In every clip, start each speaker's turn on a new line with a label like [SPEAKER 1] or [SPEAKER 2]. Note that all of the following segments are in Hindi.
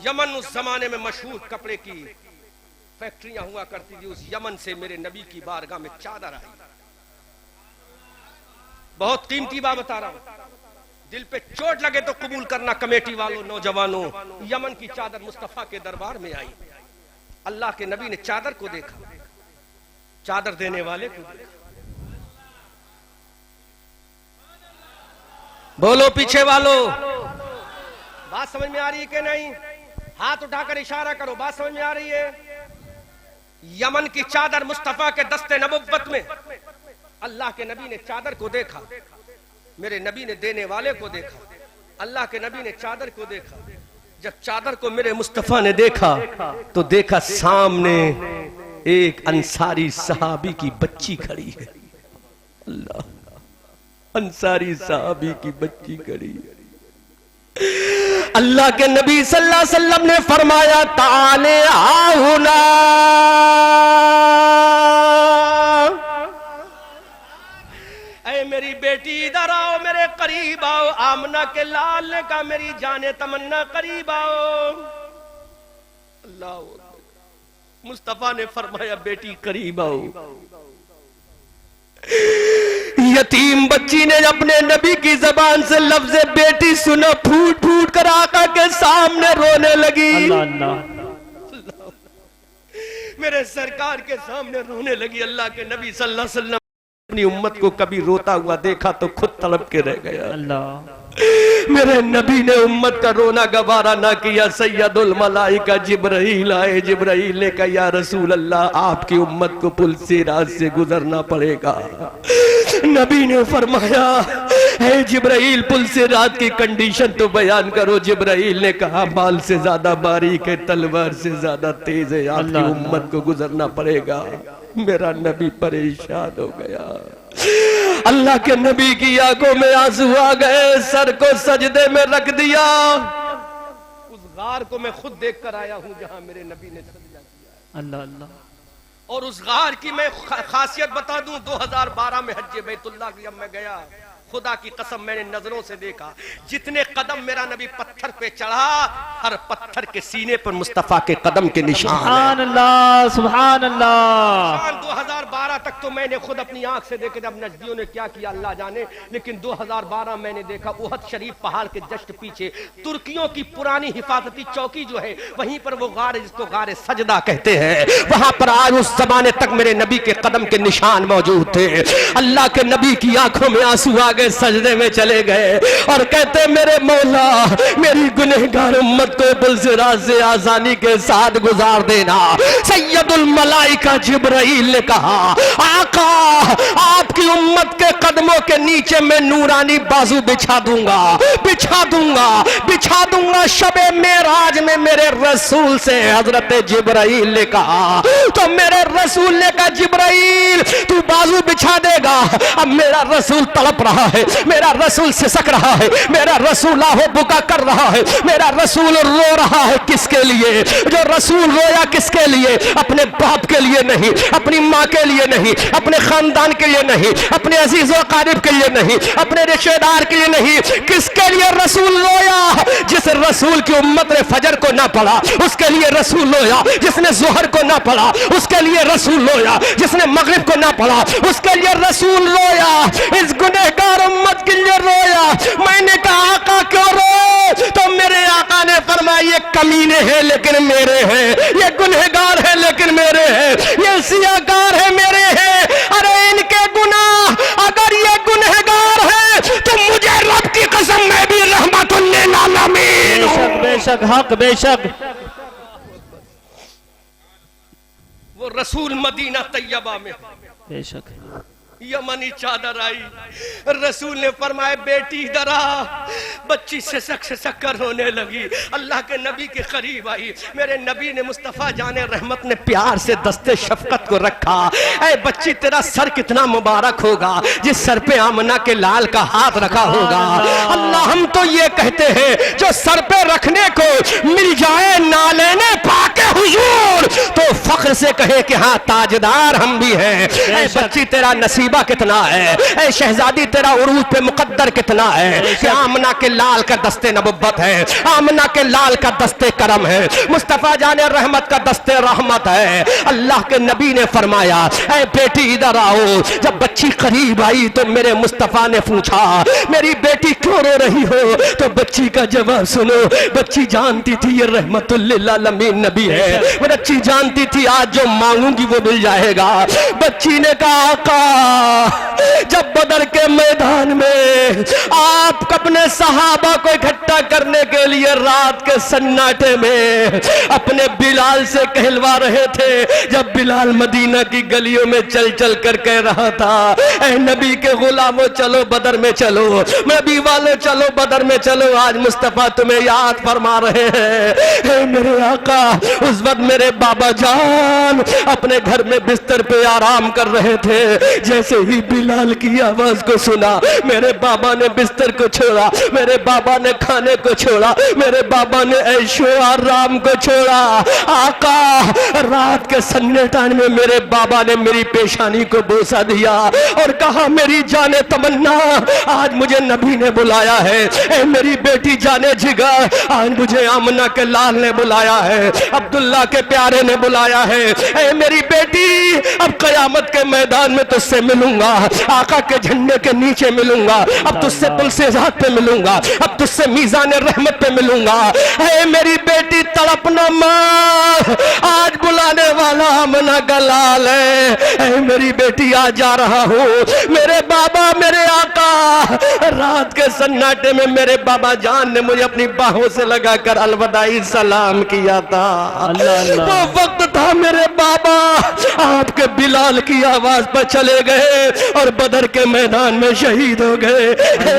[SPEAKER 1] यमन उस जमाने में मशहूर कपड़े की फैक्ट्रियां हुआ करती थी। उस यमन से मेरे नबी की बारगाह में चादर आई। बहुत कीमती बात बता रहा हूं, दिल पे चोट लगे तो कबूल करना कमेटी वालों, नौजवानों। यमन की चादर मुस्तफा के दरबार में आई। अल्लाह के नबी ने चादर को देखा, चादर देने वाले को देखा। बोलो पीछे वालों, बात समझ में आ रही है कि नहीं? हाथ उठाकर इशारा करो, बात समझ में आ रही है? यमन की चादर मुस्तफा के दस्ते नबुव्वत में अल्लाह के नबी ने चादर को देखा, मेरे नबी ने देने वाले को देखा। अल्लाह के नबी ने चादर को देखा। जब चादर को मेरे मुस्तफा ने देखा तो देखा सामने एक अंसारी सहाबी की बच्ची खड़ी है। अल्लाह, अंसारी सहाबी की बच्ची खड़ी है। अल्लाह के नबी सल्लल्लाहु अलैहि वसल्लम ने फरमाया, ताले आहुना, ऐ मेरी बेटी इधर आओ, मेरे करीब आओ। आमना के लाल ने कहा, मेरी जाने तमन्ना करीब आओ। अल्लाह, मुस्तफा ने फरमाया, बेटी करीब आओ। यतीम बच्ची ने अपने नबी की जबान से लफ्ज़ बेटी सुना, फूट फूट कर आका के सामने रोने लगी। अल्लाह अल्लाह, मेरे सरकार के सामने रोने लगी। अल्लाह के नबी सल्लल्लाहु अलैहि वसल्लम अपनी उम्मत को कभी रोता हुआ देखा तो खुद तड़प के रह गया। अल्लाह, मेरे नबी ने उम्मत का रोना गवारा ना किया। सैयदुल मलाइका जिब्राइल आए। जिब्राइल ने कहा, या रसूल अल्लाह, आपकी उम्मत को पुल सिरात से गुजरना पड़ेगा। नबी ने फरमाया, है जिब्राइल, पुल सिरात की कंडीशन तो बयान करो। जिब्राइल ने कहा, बाल से ज्यादा बारीक है, तलवार से ज्यादा तेज है, आपकी उम्मत को गुजरना पड़ेगा। मेरा नबी परेशान हो गया। अल्लाह के नबी की आंखों में आंसू आ गए, सर को सजदे में रख दिया। उस गार को मैं खुद देख कर आया हूं जहां मेरे नबी ने सजदा किया। अल्लाह अल्लाह। और उस गार की मैं खासियत बता दूं, 2012 में हज बैतुल्लाह की जब मैं गया, खुदा की कसम मैंने नजरों से देखा, जितने कदम मेरा नबी पत्थर पे चढ़ा, हर पत्थर के सीने पर मुस्तफा के कदम के निशान। सुभान अल्लाह, सुभान अल्लाह। 2012 तक तो मैंने खुद अपनी आंख से देखा, जब नजदियों ने क्या किया अल्लाह जाने। लेकिन 2012 मैंने देखा उहद शरीफ पहाड़ के जस्ट पीछे तुर्कियों की पुरानी हिफाजती चौकी जो है, वहीं पर वो गार है जिसको गारे सजदा कहते हैं, वहां पर आज उस जमाने तक मेरे नबी के कदम के निशान मौजूद थे। अल्लाह के नबी की आंखों में आंसू आ गए, सजदे में चले गए और कहते, मेरे मौला, मेरी गुनहगार उम्मत को पुलसिरात से आसानी के साथ गुजार देना। सैयदुल मलाइका जिब्राइल ने कहा, आका, आपकी उम्मत के कदमों के नीचे मैं नूरानी बाजू बिछा दूंगा, बिछा दूंगा, बिछा दूंगा। शबे मेराज में मेरे रसूल से हजरत जिब्राइल ने कहा, तो मेरे रसूल ने कहा, जिब्राइल तू बाजू बिछा देगा। अब मेरा रसूल तड़प रहा है, मेरा रसूल सिसक रहा है, मेरा रसूल आहो बुका कर रहा है, मेरा रसूल रो रहा है। किसके लिए? जो रसूल रोया किसके लिए? अपने बाप के लिए नहीं, अपनी माँ के लिए नहीं, अपने खानदान के लिए नहीं, अपने अजीज व कारिब के लिए नहीं, अपने रिश्तेदार के लिए नहीं। किसके लिए रसूल रोया? जिस रसूल की उम्मत ने फजर को ना पढ़ा उसके लिए रसूल रोया, जिसने जोहर को ना पढ़ा उसके लिए रसूल रोया, जिसने मगरिब को ना पढ़ा उसके लिए रसूल रोया। इस गुनहगार उम्मत के लिए रोया। मैंने कहा, आका क्यों रो? तो मेरे आका ने फरमाया, ये कमीने हैं लेकिन मेरे हैं, ये गुनहगार है लेकिन मेरे हैं, ये सियाहगार है मेरे हैं। अरे इनके गुनाह, अगर ये गुनहगार है तो मुझे रब की कसम मैं भी रहमतुल लिल आलमीन हूं। बेशक हक, बेशक। वो रसूल मदीना तैयबा में, बेशक यमनी चादर आई। रसूल ने फरमाया, बेटी इधर आ। बच्ची सिसक कर रोने लगी। अल्लाह के नबी के करीब आई। मेरे नबी ने, मुस्तफ़ा जाने रहमत ने प्यार से दस्ते शफकत को रखा। ऐ बच्ची, तेरा सर कितना मुबारक होगा जिस सर पे आमना के लाल का हाथ रखा होगा। अल्लाह, हम तो ये कहते हैं जो सर पे रखने को मिल जाए ना लेने पाके हुजूर, तो फख्र फख्र से कहे कि हाँ ताजदार हम भी हैं। ऐ बच्ची तेरा नसीबा कितना है, ऐ शहजादी तेरा उरूज पे मुकद्दर कितना है कि आमना के लाल का दस्ते नबुव्वत है, आमना के लाल का दस्ते करम है, मुस्तफा जाने रहमत का दस्ते रहमत है। अल्लाह के नबी ने फरमाया ऐ बेटी इधर आओ। जब बच्ची करीब आई तो मेरे मुस्तफा ने पूछा मेरी बेटी क्यों रो रही हो, तो बच्ची का जवाब सुनो। बच्ची जानती थी ये रहमतुल लिल आलमीन नबी है, वो बच्ची जानती थी आज जो मांगूंगी वो मिल जाएगा। बच्ची ने कहा आका जब बदर के मैदान में आप अपने सहाबा को इकट्ठा करने के लिए रात के सन्नाटे में अपने बिलाल से कहलवा रहे थे, जब बिलाल मदीना की गलियों में चल चल कर कह रहा था ऐ नबी के गुलामों चलो बदर में चलो, नबी वालों चलो बदर में चलो, आज मुस्तफा तुम्हें याद फरमा रहे हैं। मेरे आका उस वक्त मेरे बाबा जान अपने घर में बिस्तर पे आराम कर रहे थे। जैसे ही बिलाल की आवाज को सुना मेरे बाबा ने बिस्तर को छोड़ा, मेरे बाबा ने खाने को छोड़ा, मेरे बाबा ने ऐशो आराम को छोड़ा। आका रात के सन्नाटे में मेरे बाबा ने मेरी पेशानी को बोसा दिया और कहा मेरी जाने तमन्ना आज मुझे नबी ने बुलाया है, ऐ मेरी बेटी जाने जिगर आज मुझे आमना के लाल ने बुलाया है, अब्दुल्ला के प्यारे ने बुलाया है। ऐ मेरी बेटी अब कयामत के मैदान में तुझसे मिलूंगा, आका के झंडे के नीचे मिलूंगा, अब तुझसे पुलसे ज़ात पे मिलूंगा, अब तुझसे मीज़ान रहमत पे मिलूंगा। ऐ मेरी बेटी तड़पना मां आज बुलाने वाला आमना का लाल है। ऐ मेरी बेटी आज जा रहा हूँ। मेरे बाबा मेरे आका रात के सन्नाटे में मेरे बाबा जान ने मुझे अपनी बाहों से लगाकर अलविदाई सलाम किया था। वो वक्त था मेरे बाबा आपके बिलाल की आवाज पर चले गए और बदर के मैदान में शहीद हो गए।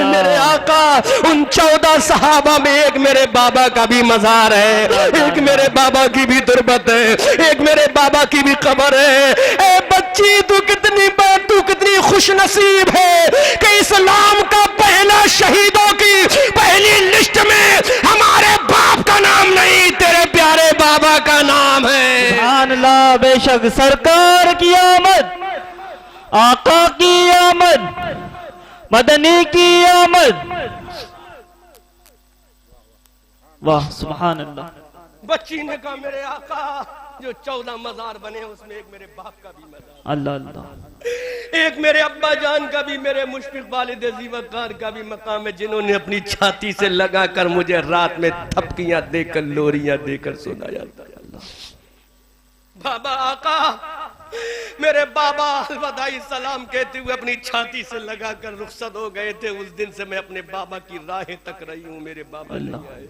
[SPEAKER 1] मेरे आका उन 14 सहाबा में एक मेरे बाबा का भी मजार है, एक मेरे बाबा की भी तुरबत है, एक मेरे बाबा की भी कब्र है। ए बच्ची तू कितनी खुश नसीब है कि इस्लाम का पहला शहीदों की पहली लिस्ट में हमारे बाप का नाम नहीं तेरे प्यारे बाबा का नाम है।
[SPEAKER 2] सुभान अल्लाह। बेशक सरकार की आमद, आका की आमद, मदनी की आमद। वाह सुभान अल्लाह।
[SPEAKER 1] बच्ची ने कहा मेरे आका जो 14 मजार बने उसमें एक मेरे बाप का भी मजार,
[SPEAKER 2] अल्लाह अल्लाह,
[SPEAKER 1] एक मेरे अब्बा जान का भी, मेरे मुशफिक वालिद ज़ीवकार का भी मकाम है, जिन्होंने अपनी छाती से लगाकर मुझे रात में थपकियां देकर लोरियां देकर सुनाया था। बाबा आका मेरे बाबा अलविदाई सलाम कहते हुए अपनी छाती से लगाकर रुखसत हो गए थे। उस दिन से मैं अपने बाबा की राहें तक रही हूं, मेरे बाबा नहीं आए।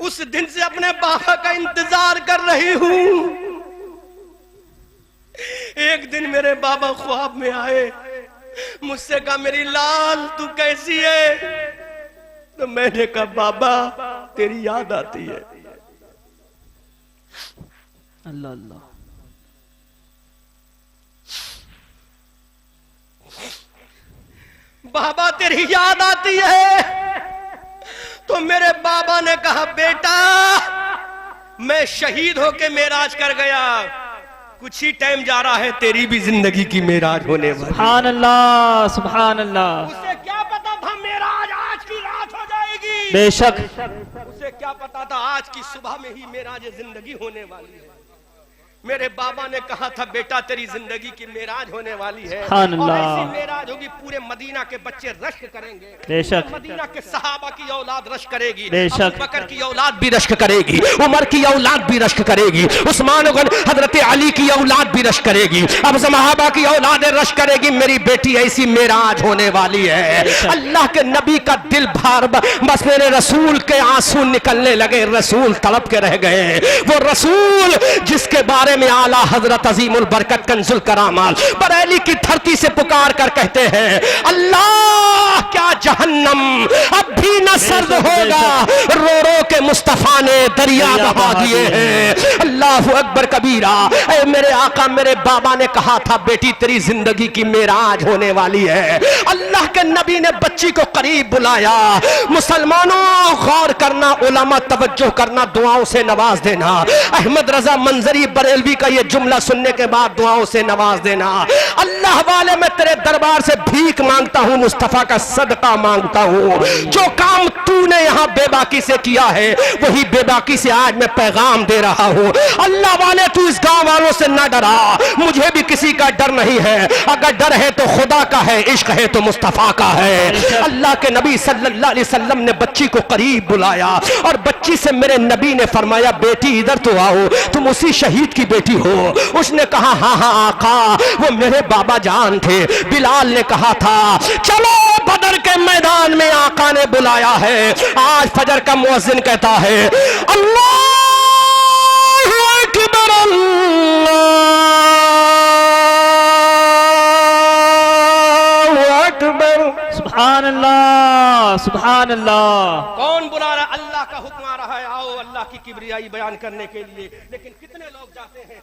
[SPEAKER 1] उस दिन से अपने बाबा का इंतजार कर रही हूं। एक दिन मेरे बाबा ख्वाब में आए, मुझसे कहा मेरी लाल तू कैसी है, तो मैंने कहा बाबा तेरी याद आती है।
[SPEAKER 2] अल्लाह अल्लाह।
[SPEAKER 1] बाबा तेरी याद आती है। तो मेरे बाबा ने कहा बेटा मैं शहीद होके मेराज कर गया, कुछ ही टाइम जा रहा है तेरी भी जिंदगी की मेराज होने वाली।
[SPEAKER 2] सुभान अल्लाह सुभान अल्लाह।
[SPEAKER 1] उसे क्या पता था मेराज आज की रात हो जाएगी।
[SPEAKER 2] बेशक
[SPEAKER 1] उसे क्या पता था आज की सुबह में ही मेराज जिंदगी होने वाली है। मेरे बाबा ने कहा था बेटा तेरी जिंदगी की मेराज होने वाली है और ऐसी मेराज होगी पूरे मदीना के बच्चे रश्क करेंगे,
[SPEAKER 2] बेशक
[SPEAKER 1] मदीना के सहाबा की औलाद रश्क करेगी,
[SPEAKER 2] बेशक
[SPEAKER 1] अबू बकर की औलाद भी रश्क करेगी, उमर की औलाद भी रश्क करेगी, उस्मान हजरत अली की औलाद भी रश्क करेगी, अब सहाबा की औलाद रश्क करेगी। मेरी बेटी ऐसी मेराज होने वाली है। अल्लाह के नबी का दिल भार बस मेरे रसूल के आंसू निकलने लगे, रसूल तड़प के रह गए। वो रसूल जिसके बारे में आला हजरत अजीमुल बरकत कंजुल करामाल बरेली की धरती से पुकार कर कहते हैं अल्लाह क्या जहन्नम अब भी न सर्द होगा, रो रो के मुस्तफा ने दरिया बहा दिए हैं। अल्लाह अकबर कबीरा। ऐ मेरे आका मेरे बाबा ने कहा था बेटी तेरी जिंदगी की मेराज होने वाली है। अल्लाह के नबी ने बच्ची को करीब बुलाया। मुसलमानों गौर करना, उलमा तवज्जो करना, दुआओं से नवाज देना। अहमद रजा मंजरी बरेलवी का ये जुमला सुनने के बाद दुआओं से नवाज देना। अल्लाह वाले मैं तेरे दरबार से भीख मांगता हूँ, मुस्तफा का सदका मांगता हूँ। जो काम तूने यहाँ बेबाकी से किया है वही बेबाकी से आज मैं पैगाम दे रहा हूँ। अल्लाह वाले तू इस गांव वालों से ना डरा, मुझे भी किसी का डर नहीं है। अगर डर है तो खुदा का है, इश्क है तो मुस्तफा का है। अल्लाह के नबी सल्लल्लाहु अलैहि वसल्लम ने बच्ची को करीब बुलाया और बच्ची से मेरे नबी ने फरमाया बेटी इधर तो आओ, तुम उसी शहीद की बेटी हो। उसने कहा हाँ हाँ आका, वो मेरे बाबा जान थे। बिलाल ने कहा था चलो बदर के मैदान में आका ने बुलाया है। आज फजर का मुअज्जिन कहता है अल्लाह अकबर
[SPEAKER 2] सुभान अल्लाह सुभान अल्लाह।
[SPEAKER 1] कौन बुला रहा? अल्लाह का हुक्म आ रहा है आओ अल्लाह की किबरियाई बयान करने के लिए। लेकिन कितने लोग जाते हैं?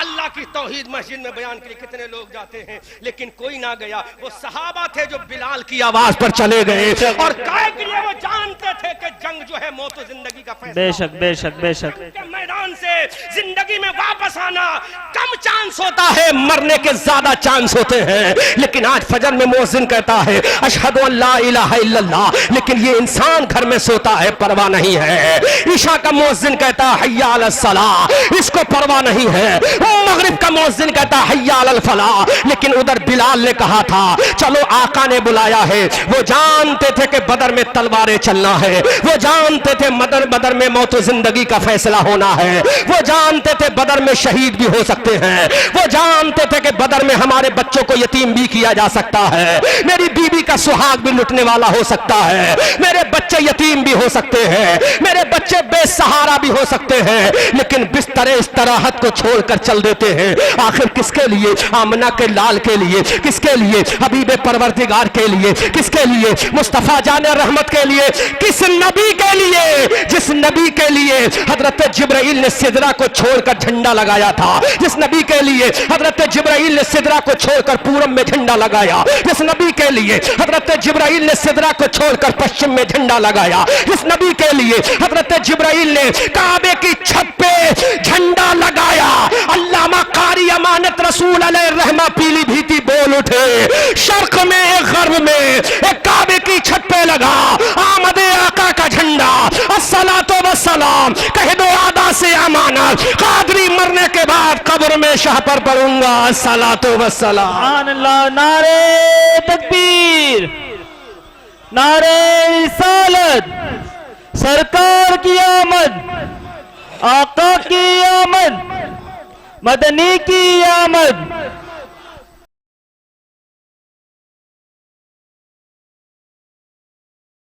[SPEAKER 1] अल्लाह की तौहीद मस्जिद में बयान के लिए कितने लोग जाते हैं, लेकिन कोई ना गया। वो सहाबा थे जो बिलाल की आवाज पर चले गए और काहे के लिए वो जानते थे कि जंग जो है मौत और जिंदगी का फैसला।
[SPEAKER 2] बेशक बेशक बेशक।
[SPEAKER 1] के मैदान से जिंदगी में वापस आना कम चांस होता है, मरने के ज्यादा चांस होते हैं। लेकिन आज फजर में मुअज्जिन कहता है अशहदु अल्ला इलाहा इल्लल्लाह, लेकिन ये इंसान घर में सोता है, परवाह नहीं है। ईशा का मुअज्जिन कहता है हय्या अलस सलाह, इसको परवाह नहीं है। मगरिब का मुअज्जिन कहता है हय्या अलल फलाह, लेकिन उधर बिलाल ने कहा था चलो आका ने बुलाया है। वो जानते थे कि बदर में तलवारें चलना है, वो जानते थे बदर में मौत और जिंदगी का फैसला होना है, वो जानते थे बदर में शहीद भी हो सकते हैं, वो जानते थे कि बदर में हमारे बच्चों को यतीम भी किया जा सकता है, मेरी बीबी का सुहाग भी लुटने वाला हो सकता है, मेरे बच्चे यतीम भी हो सकते हैं, मेरे बच्चे बेसहारा भी हो सकते हैं। लेकिन बिस्तरे इस तरहत को छोड़कर चल देते हैं। आखिर किसके लिए? आमना के लाल के लिए, किसके लिए? हबीब परवरदिगार के लिए, किसके लिए? मुस्तफा जाने रहमत के लिए, किस नबी के लिए? जिस नबी के लिए हजरत जिब्राइल ने सिदरा को छोड़कर झंडा लगाया था, जिस नबी के लिए हजरत जिब्राइल ने सिदरा को छोड़कर पूरब में झंडा लगाया, जिस नबी के लिए हजरत जिब्राइल ने सिदरा को छोड़कर पश्चिम में झंडा लगाया, जिस नबी के लिए हजरत जिब्राइल ने काबे की छत पे झंडा लगाया। अल्लामा कारी अमानत रसूल अलैहि रहमा पीली भीती बोल उठे, शर्क में एक गर्ब में एक काबे की छत पे लगा आमदे आका का झंडा। अस्सलातो वस्सलाम कह दो आदा से अमानत, कादरी मरने के बाद कब्र में शाह पर पढ़ूंगा अस्सलातो वस्सलाम।
[SPEAKER 2] सुभान अल्लाह। नारे तकबीर, नारे रिसालत, सरकार की आमद, आका की आमद, मदनी की आमद।